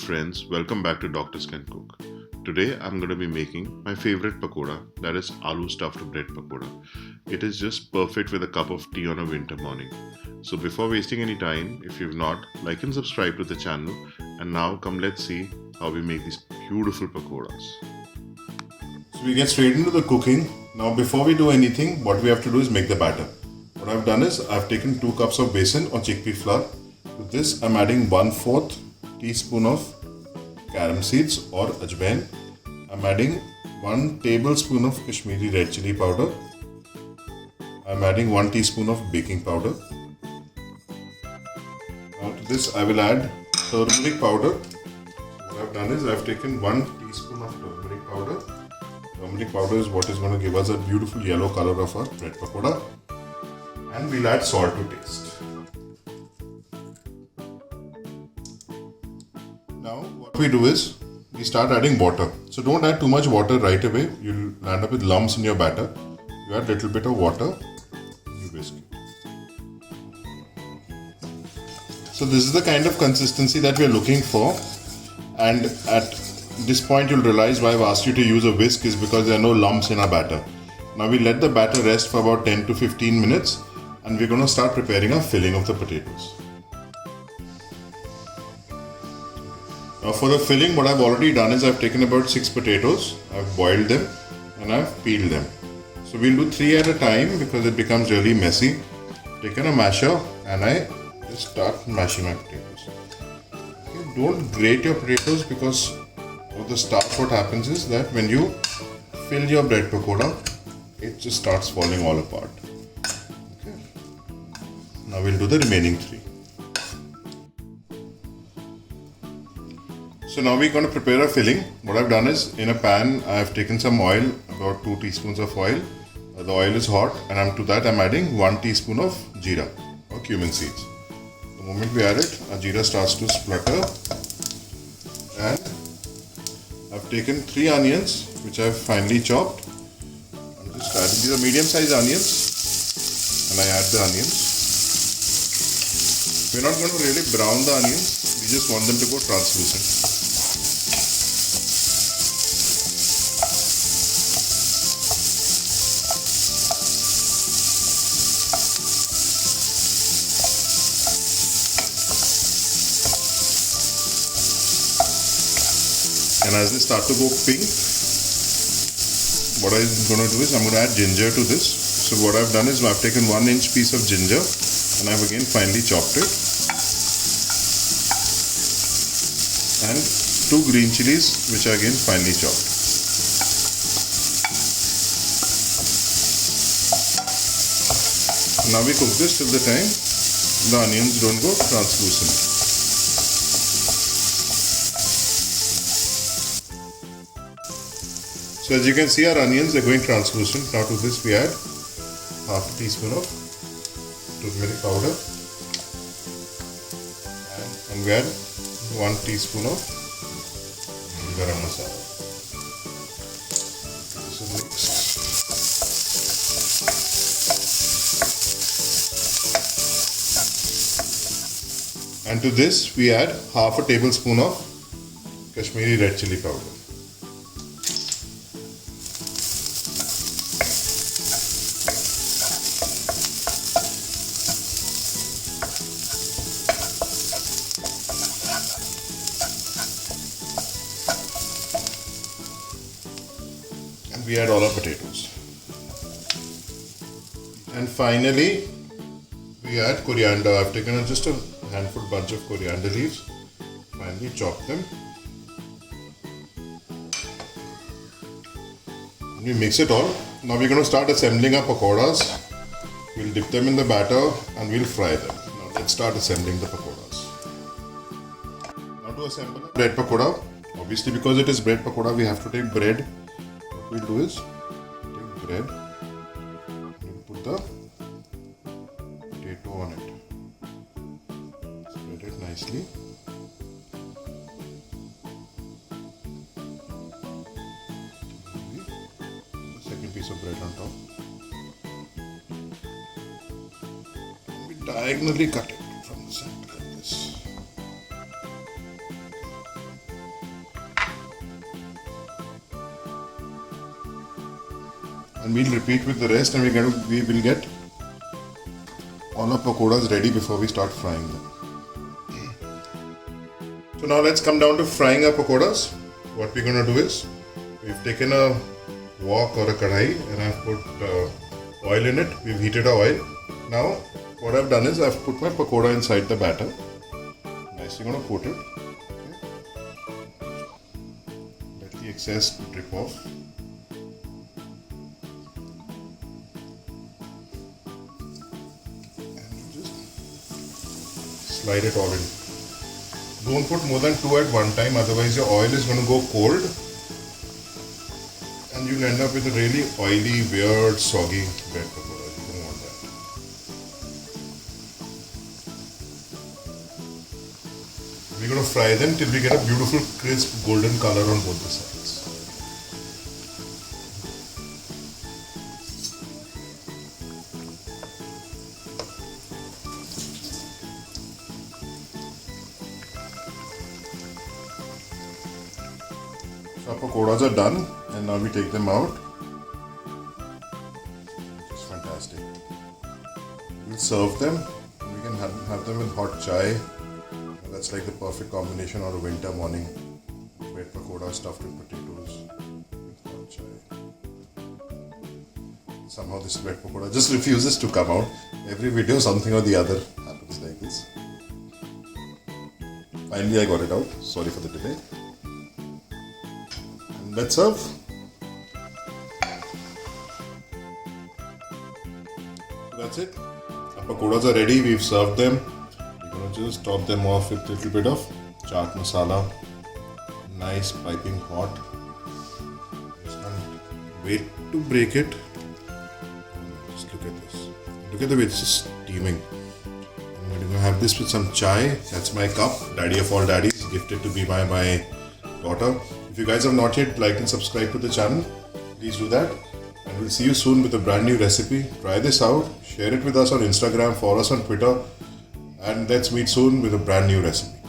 friends, welcome back to Doctors Can Cook. Today I'm going to be making my favorite pakora, that is aloo stuffed bread pakora. It is just perfect with a cup of tea on a winter morning. So before wasting any time, if you've not, like and subscribe to the channel. And now come, let's see how we make these beautiful pakoras. So we get straight into the cooking. Now before we do anything, what we have to do is make the batter. What I've done is I've taken 2 cups of besan or chickpea flour. To this I'm adding 1/4 teaspoon of garam seeds or ajwain. I'm adding 1 tablespoon of Kashmiri red chili powder. I'm adding 1 teaspoon of baking powder. Now to this I will add turmeric powder. So what I've done is I've taken 1 teaspoon of turmeric powder. Turmeric powder is what is going to give us a beautiful yellow color of our bread pakora. And we'll add salt to taste. Now what we do is we start adding water. So don't add too much water right away. You'll land up with lumps in your batter. You add little bit of water. You whisk it. So this is the kind of consistency that we are looking for. And at this point you'll realize why I've asked you to use a whisk is because there are no lumps in our batter. Now we let the batter rest for about 10 to 15 minutes and we're going to start preparing our filling of the potatoes. Now for the filling, what I've already done is I've taken about 6 potatoes, I've boiled them and I've peeled them. So we'll do 3 at a time because it becomes really messy. Taken a masher and I just start mashing my potatoes. Okay, don't grate your potatoes because of the starch. What happens is that when you fill your bread pakora, it just starts falling all apart. Okay. Now we'll do the remaining 3. So now we're going to prepare a filling. What I've done is in a pan I've taken some oil, about 2 teaspoons of oil. The oil is hot and to that I'm adding 1 teaspoon of jeera or cumin seeds. The moment we add it, our jeera starts to splutter. And I've taken 3 onions which I've finely chopped. I'm just adding, these are medium sized onions and I add the onions. We're not going to really brown the onions, we just want them to go translucent. And as they start to go pink, what I'm going to do is I'm going to add ginger to this. So what I've done is I've taken 1-inch piece of ginger and I've again finely chopped it. And 2 green chilies which are again finely chopped. Now we cook this till the time the onions don't go translucent. So as you can see, our onions are going translucent. Now to this we add half a teaspoon of turmeric powder and we add 1 teaspoon of garam masala. This is mixed. And to this we add half a tablespoon of Kashmiri red chili powder. We add all our potatoes. And finally, we add coriander. I've taken just a handful bunch of coriander leaves, finally chop them. And we mix it all. Now we're going to start assembling our pakoras. We'll dip them in the batter and we'll fry them. Now let's start assembling the pakoras. Now to assemble a bread pakora, obviously because it is bread pakora, we have to take bread. What we'll do is take bread and put the potato on it. Spread it nicely. The second piece of bread on top. And we diagonally cut it from the center like this. and we'll repeat with the rest, and we will get all our pakoras ready before we start frying them. So now let's come down to frying our pakoras. What we're going to do is, we've taken a wok or a kadhai and I've put oil in it. We've heated our oil. Now what I've done is I've put my pakora inside the batter. Nicely going to coat it. Okay. Let the excess drip off. And just slide it all in. Don't put more than 2 at one time, otherwise your oil is going to go cold and you'll end up with a really oily, weird, soggy bread pakora. You don't want that. We're going to fry them till we get a beautiful, crisp, golden color on both the sides. So our pakoras are done, and now we take them out. It's fantastic. We'll serve them. We can have them with hot chai. That's like the perfect combination on a winter morning. Bread pakora stuffed with potatoes with hot chai. Somehow this bread pakora just refuses to come out. Every video something or the other happens like this. Finally I got it out. Sorry for the delay. Let's serve. That's it. Our pakoras are ready. We've served them. We're going to just top them off with a little bit of chaat masala. Nice piping hot. Just can't wait to break it. Just look at this. Look at the way this is steaming. I'm going to have this with some chai. That's my cup. Daddy of all daddies. Gifted to be by my daughter. If you guys have not yet liked and subscribed to the channel, please do that. And we'll see you soon with a brand new recipe. Try this out, share it with us on Instagram, follow us on Twitter, and let's meet soon with a brand new recipe.